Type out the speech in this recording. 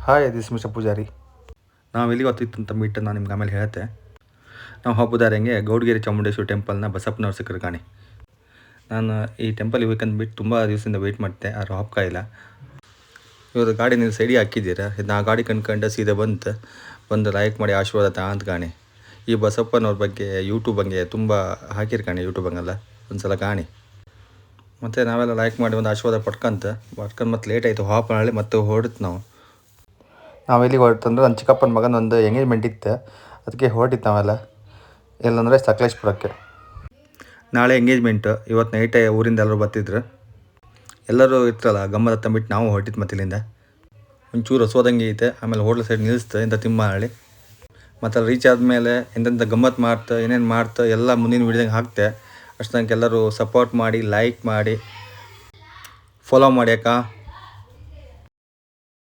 Hi this mister Poojary. ನಾವು ಎಲ್ಲಿಗೆ ಹೊತ್ತಿತ್ತು ಅಂತ ಬಿಟ್ಟು ನಾನು ನಿಮ್ಗೆ ಆಮೇಲೆ ಹೇಳ್ತೆ. ನಾವು ಹಬ್ಬದಾರಂಗೆ ಗೌಡಗೆರೆ ಚಾಮುಂಡೇಶ್ವರಿ ಟೆಂಪಲ್ನ ಬಸಪ್ಪನವ್ರ ಸಿಕ್ಕರು ಕಾಣಿ. ನಾನು ಈ ಟೆಂಪಲ್ ಹೋಗ್ಬೇಕಂದ್ಬಿಟ್ಟು ತುಂಬ ದಿವಸದಿಂದ ವೆಯ್ಟ್ ಮಾಡ್ತೆ, ಆದ್ರೆ ಹೋಗ್ಕಾಯಿಲ್ಲ. ಇವ್ರ ಗಾಡಿ ನೀವು ಸೈಡಿಗೆ ಹಾಕಿದ್ದೀರಾ, ಇದನ್ನ ಆ ಗಾಡಿ ಕಂಡ್ಕೊಂಡು ಸೀದಾ ಬಂದು ಲೈಕ್ ಮಾಡಿ ಆಶೀರ್ವಾದ ಅಂತ ಕಾಣಿ. ಈ ಬಸಪ್ಪನವ್ರ ಬಗ್ಗೆ ಯೂಟ್ಯೂಬ್ ಹಂಗೆ ತುಂಬ ಹಾಕಿರ್ ಕಾಣಿ, ಯೂಟ್ಯೂಬಂಗೆಲ್ಲ ಒಂದು ಸಲ ಕಾಣಿ. ಮತ್ತು ನಾವೆಲ್ಲ ಲೈಕ್ ಮಾಡಿ ಒಂದು ಆಶೀರ್ವಾದ ಪಡ್ಕೊಂತ ಮತ್ತು ಲೇಟ್ ಆಯಿತು ಹಾಪನಹಳ್ಳಿ ಮತ್ತು ಹೊರಡ್ತು. ನಾವು ಎಲ್ಲಿಗೆ ಹೊರಟಂದ್ರೆ ನನ್ನ ಚಿಕ್ಕಪ್ಪನ ಮಗನ ಒಂದು ಎಂಗೇಜ್ಮೆಂಟ್ ಇತ್ತು, ಅದಕ್ಕೆ ಹೊರಟಿತ್ತು ನಾವೆಲ್ಲ. ಎಲ್ಲಂದರೆ ಸಕಲೇಶ್ಪುರಕ್ಕೆ. ನಾಳೆ ಎಂಗೇಜ್ಮೆಂಟು, ಇವತ್ತು ನೈಟೇ ಊರಿಂದ ಎಲ್ಲರೂ ಬರ್ತಿದ್ರು. ಎಲ್ಲರೂ ಇರ್ತಾರಲ್ಲ ಗಮ್ಮತ್ ತಂಬಿಟ್ಟು ನಾವು ಹೊರಟಿತ್ತು ಮತ್ತು ಇಲ್ಲಿಂದ ಒಂಚೂರು ಹಸೋದಂಗೆ ಐತೆ. ಆಮೇಲೆ ಹೋಟ್ಲ್ ಸೈಡ್ ನಿಲ್ಲಿಸ್ತು ಇಂಥ ತಿಮ್ಮಹಳ್ಳಿ. ಮತ್ತು ಅಲ್ಲಿ ರೀಚ್ ಆದಮೇಲೆ ಎಂತೆಂಥ ಗಮ್ಮತ್ತು ಮಾಡ್ತಾ ಏನೇನು ಮಾಡ್ತಾ ಎಲ್ಲ ಮುಂದಿನ ವೀಡಿಯೋದಂಗೆ ಹಾಕ್ತೆ. ಅಷ್ಟು ತನಕ ಎಲ್ಲರೂ ಸಪೋರ್ಟ್ ಮಾಡಿ, ಲೈಕ್ ಮಾಡಿ, ಫಾಲೋ ಮಾಡಿ ಅಕ್ಕ.